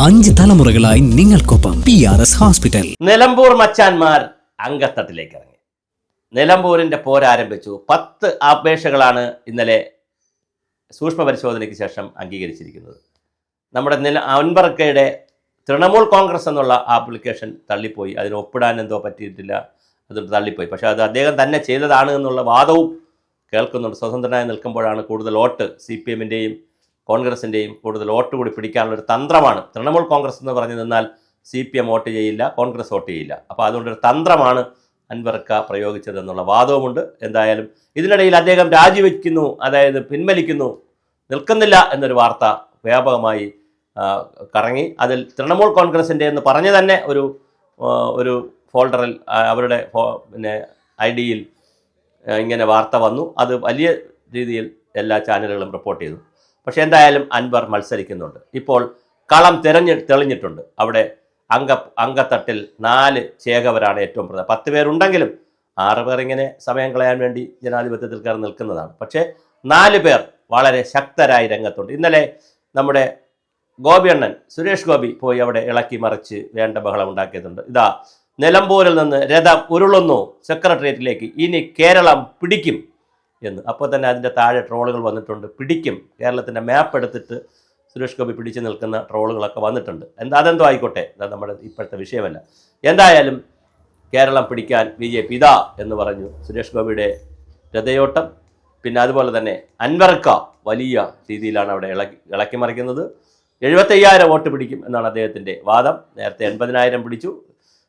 5 തലമുറകളായി നിങ്ങൾക്കൊപ്പം PRS hospital. Nilambur മച്ചാന്മാർ അങ്കത്തട്ടിലേക്ക് ഇറങ്ങി. നിലമ്പൂരിന്റെ പോരാരംഭിച്ചു. 10 അപേക്ഷകളാണ് ഇന്നലെ സൂക്ഷ്മ പരിശോധനയ്ക്ക് ശേഷം അംഗീകരിച്ചിരിക്കുന്നത്. നമ്മുടെ അൻവർക്കയുടെ തൃണമൂൽ കോൺഗ്രസ് എന്നുള്ള ആപ്ലിക്കേഷൻ തള്ളിപ്പോയി. അതിന് ഒപ്പിടാൻ എന്തോ പറ്റിയിട്ടില്ല, അത് തള്ളിപ്പോയി. പക്ഷേ അത് അദ്ദേഹം തന്നെ ചെയ്തതാണ് എന്നുള്ള വാദവും കേൾക്കുന്നുണ്ട്. സ്വതന്ത്രനായി നിൽക്കുമ്പോഴാണ് കൂടുതൽ വോട്ട് CPM-ൻ്റെയും കോൺഗ്രസിൻ്റെയും കൂടുതൽ വോട്ട് കൂടി പിടിക്കാനുള്ളൊരു തന്ത്രമാണ്. തൃണമൂൽ കോൺഗ്രസ് എന്ന് പറഞ്ഞു നിന്നാൽ CPM വോട്ട് ചെയ്യില്ല, കോൺഗ്രസ് വോട്ട് ചെയ്യില്ല. അപ്പോൾ അതുകൊണ്ടൊരു തന്ത്രമാണ് അൻവർക്ക പ്രയോഗിച്ചതെന്നുള്ള വാദവുമുണ്ട്. എന്തായാലും ഇതിനിടയിൽ അദ്ദേഹം രാജിവെക്കുന്നു, അതായത് പിൻവലിക്കുന്നു, നിൽക്കുന്നില്ല എന്നൊരു വാർത്ത വ്യാപകമായി കറങ്ങി. അതിൽ തൃണമൂൽ കോൺഗ്രസിൻ്റെ എന്ന് പറഞ്ഞു തന്നെ ഒരു ഫോൾഡറിൽ അവരുടെ ID-യിൽ ഇങ്ങനെ വാർത്ത വന്നു. അത് വലിയ രീതിയിൽ എല്ലാ ചാനലുകളും റിപ്പോർട്ട് ചെയ്തു. പക്ഷേ എന്തായാലും അൻവർ മത്സരിക്കുന്നുണ്ട്. ഇപ്പോൾ കളം തെളിഞ്ഞിട്ടുണ്ട്. അവിടെ അങ്കത്തട്ടിൽ 4 ചേകവരാണ് ഏറ്റവും പ്രധാനം. 10 പേരുണ്ടെങ്കിലും 6 പേർ ഇങ്ങനെ സമയം കളയാൻ വേണ്ടി ജനാധിപത്യത്തിൽ കയറി നിൽക്കുന്നതാണ്. പക്ഷേ 4 പേർ വളരെ ശക്തരായി രംഗത്തുണ്ട്. ഇന്നലെ നമ്മുടെ ഗോപിയണ്ണൻ സുരേഷ് ഗോപി പോയി അവിടെ ഇളക്കി മറിച്ച് വേണ്ട ബഹളം ഉണ്ടാക്കിയിട്ടുണ്ട്. ഇതാ നിലമ്പൂരിൽ നിന്ന് രഥം ഉരുളുന്നു സെക്രട്ടേറിയറ്റിലേക്ക്, ഇനി കേരളം പിടിക്കും എന്ന്. അപ്പോൾ തന്നെ അതിൻ്റെ താഴെ ട്രോളുകൾ വന്നിട്ടുണ്ട്. പിടിക്കും, കേരളത്തിൻ്റെ മാപ്പ് എടുത്തിട്ട് സുരേഷ് ഗോപി പിടിച്ചു നിൽക്കുന്ന ട്രോളുകളൊക്കെ വന്നിട്ടുണ്ട്. അതെന്തോ ആയിക്കോട്ടെ, അത് നമ്മുടെ ഇപ്പോഴത്തെ വിഷയമല്ല. എന്തായാലും കേരളം പിടിക്കാൻ BJP ഇതാ എന്ന് പറഞ്ഞു സുരേഷ് ഗോപിയുടെ രഥയോട്ടം. പിന്നെ അതുപോലെ തന്നെ അൻവർക്ക വലിയ രീതിയിലാണ് അവിടെ ഇളക്കി മറിക്കുന്നത്. 75,000 വോട്ട് പിടിക്കും എന്നാണ് അദ്ദേഹത്തിൻ്റെ വാദം. നേരത്തെ 80,000 പിടിച്ചു,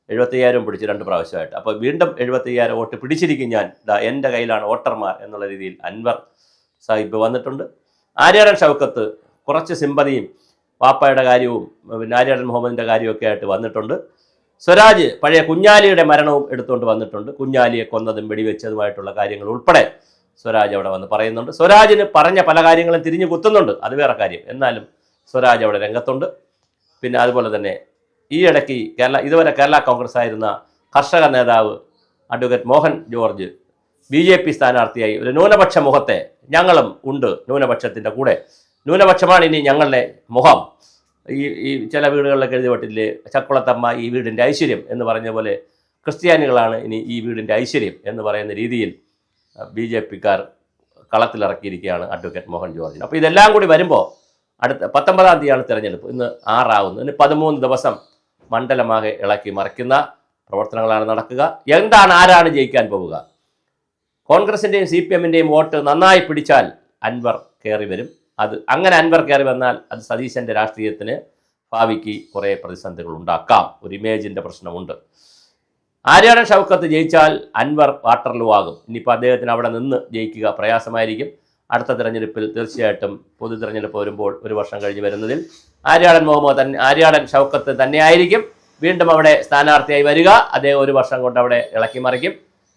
75,000 പിടിച്ചു 2 പ്രാവശ്യമായിട്ട്. അപ്പോൾ വീണ്ടും 75,000 വോട്ട് പിടിച്ചിരിക്കും ഞാൻ, എൻ്റെ കയ്യിലാണ് വോട്ടർമാർ എന്നുള്ള രീതിയിൽ അൻവർ സാഹിബ് വന്നിട്ടുണ്ട്. ആര്യാടൻ ഷൗക്കത്ത് കുറച്ച് സിമ്പതിയും വാപ്പയുടെ കാര്യവും പിന്നെ ആര്യാടൻ മുഹമ്മദിൻ്റെ കാര്യമൊക്കെ ആയിട്ട് വന്നിട്ടുണ്ട്. സ്വരാജ് പഴയ കുഞ്ഞാലിയുടെ മരണവും എടുത്തുകൊണ്ട് വന്നിട്ടുണ്ട്. കുഞ്ഞാലിയെ കൊന്നതും വെടിവെച്ചതുമായിട്ടുള്ള കാര്യങ്ങൾ ഉൾപ്പെടെ സ്വരാജ് അവിടെ വന്ന് പറയുന്നുണ്ട്. സ്വരാജിന് പറഞ്ഞ പല കാര്യങ്ങളും തിരിഞ്ഞു കുത്തുന്നുണ്ട്, അത് വേറെ കാര്യം. എന്നാലും സ്വരാജ് അവിടെ രംഗത്തുണ്ട്. പിന്നെ അതുപോലെ തന്നെ ഈ ഇടയ്ക്ക് ഇതുവരെ കേരള കോൺഗ്രസ് ആയിരുന്ന കർഷക നേതാവ് അഡ്വക്കേറ്റ് മോഹൻ ജോർജ് BJP സ്ഥാനാർത്ഥിയായി ഒരു ന്യൂനപക്ഷ മുഖത്തെ, ഞങ്ങളും ഉണ്ട് ന്യൂനപക്ഷത്തിൻ്റെ കൂടെ, ന്യൂനപക്ഷമാണ് ഇനി ഞങ്ങളുടെ മുഖം. ഈ ചില വീടുകളിലൊക്കെ എഴുതിപ്പെട്ടില്ലേ, ചക്കുളത്തമ്മ ഈ വീടിൻ്റെ ഐശ്വര്യം എന്ന് പറഞ്ഞ പോലെ ക്രിസ്ത്യാനികളാണ് ഇനി ഈ വീടിൻ്റെ ഐശ്വര്യം എന്ന് പറയുന്ന രീതിയിൽ BJP-ക്കാർ കളത്തിലിറക്കിയിരിക്കുകയാണ് അഡ്വക്കേറ്റ് മോഹൻ ജോർജിന്. അപ്പോൾ ഇതെല്ലാം കൂടി വരുമ്പോൾ അടുത്ത 19-ാം തീയതിയാണ് തിരഞ്ഞെടുപ്പ്. ഇന്ന് 6 ആവുന്നു. ഇനി 13 ദിവസം മണ്ഡലമാകെ ഇളക്കി മറിക്കുന്ന പ്രവർത്തനങ്ങളാണ് നടക്കുക. ആരാണ് ജയിക്കാൻ പോവുക? കോൺഗ്രസിൻ്റെയും CPM-ൻ്റെയും വോട്ട് നന്നായി പിടിച്ചാൽ അൻവർ കയറി വരും. അങ്ങനെ അൻവർ കയറി വന്നാൽ അത് സതീശൻ്റെ രാഷ്ട്രീയത്തിന് ഭാവിക്ക് കുറേ പ്രതിസന്ധികൾ ഉണ്ടാക്കാം. ഒരു ഇമേജിൻ്റെ പ്രശ്നമുണ്ട്. ആര്യാടൻ ഷൗക്കത്ത് ജയിച്ചാൽ അൻവർ വാട്ടർലൂ ആകും. ഇനിയിപ്പോൾ അദ്ദേഹത്തിന് അവിടെ നിന്ന് ജയിക്കുക പ്രയാസമായിരിക്കും. അടുത്ത തിരഞ്ഞെടുപ്പിൽ തീർച്ചയായിട്ടും പൊതു തിരഞ്ഞെടുപ്പ് വരുമ്പോൾ 1 വർഷം കഴിഞ്ഞ് വരുന്നതിൽ ആര്യാടൻ ഷൗക്കത്ത് തന്നെയായിരിക്കും വീണ്ടും അവിടെ സ്ഥാനാർത്ഥിയായി വരിക. അദ്ദേഹം 1 വർഷം കൊണ്ട് അവിടെ ഇളക്കി മറിക്കും.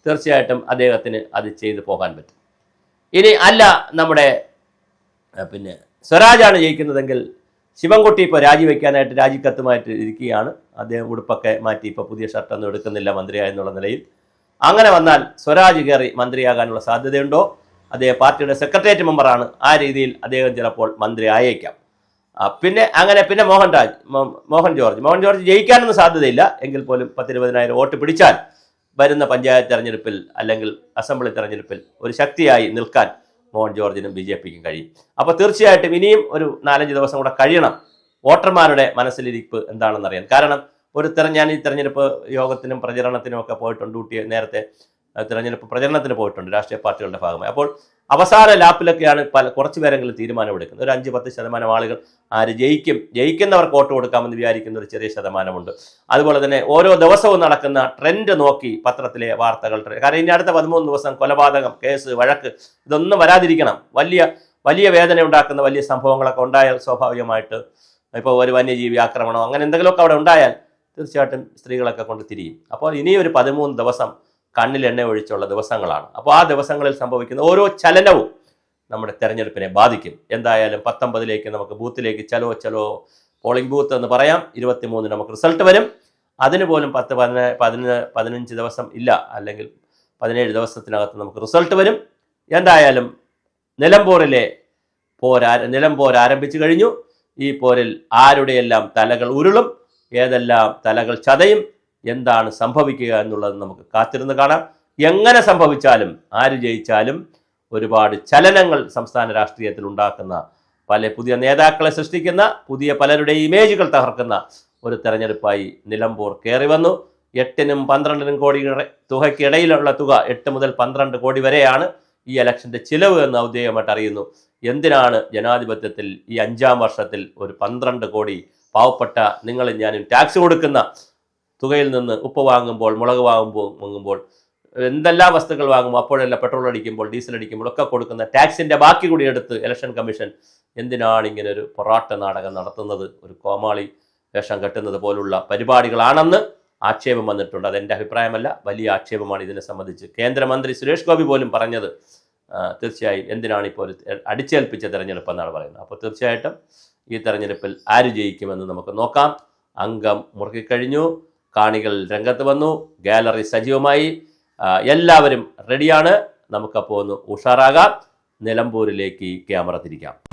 തീർച്ചയായിട്ടും അദ്ദേഹത്തിന് അത് ചെയ്തു പോകാൻ പറ്റും. ഇനി അല്ല നമ്മുടെ പിന്നെ സ്വരാജാണ് ജയിക്കുന്നതെങ്കിൽ ശിവൻകുട്ടി ഇപ്പോൾ രാജിവെക്കാനായിട്ട് രാജിക്കത്തുമായിട്ട് ഇരിക്കുകയാണ്. അദ്ദേഹം ഉടുപ്പൊക്കെ മാറ്റി ഇപ്പോൾ പുതിയ ഷർട്ടൊന്നും എടുക്കുന്നില്ല മന്ത്രിയായെന്നുള്ള നിലയിൽ. അങ്ങനെ വന്നാൽ സ്വരാജ് കയറി മന്ത്രിയാകാനുള്ള സാധ്യതയുണ്ടോ? അദ്ദേഹം പാർട്ടിയുടെ സെക്രട്ടേറിയറ്റ് മെമ്പറാണ്. ആ രീതിയിൽ അദ്ദേഹം ചിലപ്പോൾ മന്ത്രി ആയേക്കാം. പിന്നെ മോഹൻ ജോർജ് ജയിക്കാനൊന്നും സാധ്യതയില്ല. എങ്കിൽ പോലും 10-20,000 വോട്ട് പിടിച്ചാൽ വരുന്ന പഞ്ചായത്ത് തെരഞ്ഞെടുപ്പിൽ അല്ലെങ്കിൽ അസംബ്ലി തെരഞ്ഞെടുപ്പിൽ ഒരു ശക്തിയായി നിൽക്കാൻ മോഹൻ ജോർജിനും BJP-ക്കും കഴിയും. അപ്പോൾ തീർച്ചയായിട്ടും ഇനിയും ഒരു 4-5 ദിവസം കൂടെ കഴിയണം വോട്ടർമാരുടെ മനസ്സിലിരിപ്പ് എന്താണെന്നറിയാൻ. കാരണം ഞാൻ ഈ തെരഞ്ഞെടുപ്പ് യോഗത്തിനും പ്രചരണത്തിനും ഒക്കെ പോയിട്ടുണ്ട്. നേരത്തെ തിരഞ്ഞെടുപ്പ് പ്രചരണത്തിന് പോയിട്ടുണ്ട് രാഷ്ട്രീയ പാർട്ടികളുടെ ഭാഗമായി. അപ്പോൾ അവസാന ലാപ്പിലൊക്കെയാണ് കുറച്ച് പേരെങ്കിലും തീരുമാനമെടുക്കുന്നത്. ഒരു 5-10% ആളുകൾ ആര് ജയിക്കുന്നവർക്ക് വോട്ട് കൊടുക്കാമെന്ന് വിചാരിക്കുന്ന ഒരു ചെറിയ ശതമാനമുണ്ട്. അതുപോലെ തന്നെ ഓരോ ദിവസവും നടക്കുന്ന ട്രെൻഡ് നോക്കി പത്രത്തിലെ വാർത്തകൾ, കാരണം ഇനി അടുത്ത 13 ദിവസം കൊലപാതകം, കേസ്, വഴക്ക് ഇതൊന്നും വരാതിരിക്കണം. വലിയ വേദന ഉണ്ടാക്കുന്ന വലിയ സംഭവങ്ങളൊക്കെ ഉണ്ടായാൽ സ്വാഭാവികമായിട്ട് ഇപ്പോൾ ഒരു വന്യജീവി ആക്രമണം അങ്ങനെ എന്തെങ്കിലുമൊക്കെ അവിടെ ഉണ്ടായാൽ തീർച്ചയായിട്ടും സ്ത്രീകളൊക്കെ കൊണ്ട് തിരിയും. അപ്പോൾ ഇനിയൊരു 13 ദിവസം കണ്ണിൽ എണ്ണ ഒഴിച്ചുള്ള ദിവസങ്ങളാണ്. അപ്പോൾ ആ ദിവസങ്ങളിൽ സംഭവിക്കുന്ന ഓരോ ചലനവും നമ്മുടെ തെരഞ്ഞെടുപ്പിനെ ബാധിക്കും. എന്തായാലും 19-ലേക്ക് നമുക്ക് ബൂത്തിലേക്ക് ചലോ പോളിംഗ് ബൂത്ത് എന്ന് പറയാം. 23 നമുക്ക് റിസൾട്ട് വരും. അതിന് പോലും 10-15 ദിവസം ഇല്ല, അല്ലെങ്കിൽ 17 ദിവസത്തിനകത്ത് നമുക്ക് റിസൾട്ട് വരും. എന്തായാലും നിലമ്പൂർ ആരംഭിച്ചു കഴിഞ്ഞു. ഈ പോരിൽ ആരുടെയെല്ലാം തലകൾ ഉരുളും, ഏതെല്ലാം തലകൾ ചതയും, എന്താണ് സംഭവിക്കുക എന്നുള്ളത് നമുക്ക് കാത്തിരുന്ന് കാണാം. എങ്ങനെ സംഭവിച്ചാലും ആര് ജയിച്ചാലും ഒരുപാട് ചലനങ്ങൾ സംസ്ഥാന രാഷ്ട്രീയത്തിൽ ഉണ്ടാക്കുന്ന, പല പുതിയ നേതാക്കളെ സൃഷ്ടിക്കുന്ന, പുതിയ പലരുടെ ഇമേജുകൾ തകർക്കുന്ന ഒരു തെരഞ്ഞെടുപ്പായി നിലമ്പൂർ കയറി വന്നു. 8-നും 12-നും കോടി തുകയ്ക്കിടയിലുള്ള തുക, 8 മുതൽ 12 കോടി വരെയാണ് ഈ ഇലക്ഷൻ്റെ ചിലവ് എന്ന് ഔദ്യോഗികമായിട്ട് അറിയുന്നു. എന്തിനാണ് ജനാധിപത്യത്തിൽ ഈ 5-ാം വർഷത്തിൽ ഒരു 12 കോടി പാവപ്പെട്ട നിങ്ങളും ഞാനും ടാക്സ് കൊടുക്കുന്ന തുകയിൽ നിന്ന് ഉപ്പ് വാങ്ങുമ്പോൾ, മുളക് വാങ്ങുമ്പോൾ, എന്തെല്ലാം വസ്തുക്കൾ വാങ്ങുമ്പോൾ, അപ്പോഴെല്ലാം പെട്രോൾ അടിക്കുമ്പോൾ, ഡീസൽ അടിക്കുമ്പോൾ ഒക്കെ കൊടുക്കുന്ന ടാക്സിൻ്റെ ബാക്കി കൂടി എടുത്ത് ഇലക്ഷൻ കമ്മീഷൻ എന്തിനാണ് ഇങ്ങനെ ഒരു പൊറാട്ട നാടകം നടത്തുന്നത്, ഒരു കോമാളി വേഷം കെട്ടുന്നത് പോലുള്ള പരിപാടികളാണെന്ന് ആക്ഷേപം വന്നിട്ടുണ്ട്. അതെൻ്റെ അഭിപ്രായമല്ല, വലിയ ആക്ഷേപമാണ് ഇതിനെ സംബന്ധിച്ച്. കേന്ദ്രമന്ത്രി സുരേഷ് ഗോപി പോലും പറഞ്ഞത് തീർച്ചയായും എന്തിനാണ് ഇപ്പോൾ ഒരു അടിച്ചേൽപ്പിച്ച തെരഞ്ഞെടുപ്പ് എന്നാണ് പറയുന്നത്. അപ്പോൾ തീർച്ചയായിട്ടും ഈ തെരഞ്ഞെടുപ്പിൽ ആര് ജയിക്കുമെന്ന് നമുക്ക് നോക്കാം. അംഗം മുറുക്കിക്കഴിഞ്ഞു, കാണികൾ രംഗത്ത് വന്നു, ഗാലറി സജീവമായി, എല്ലാവരും റെഡിയാണ്. നമുക്കപ്പോൾ ഒന്ന് ഉഷാറാകാം. നിലമ്പൂരിലേക്ക് ക്യാമറ തിരിക്കാം.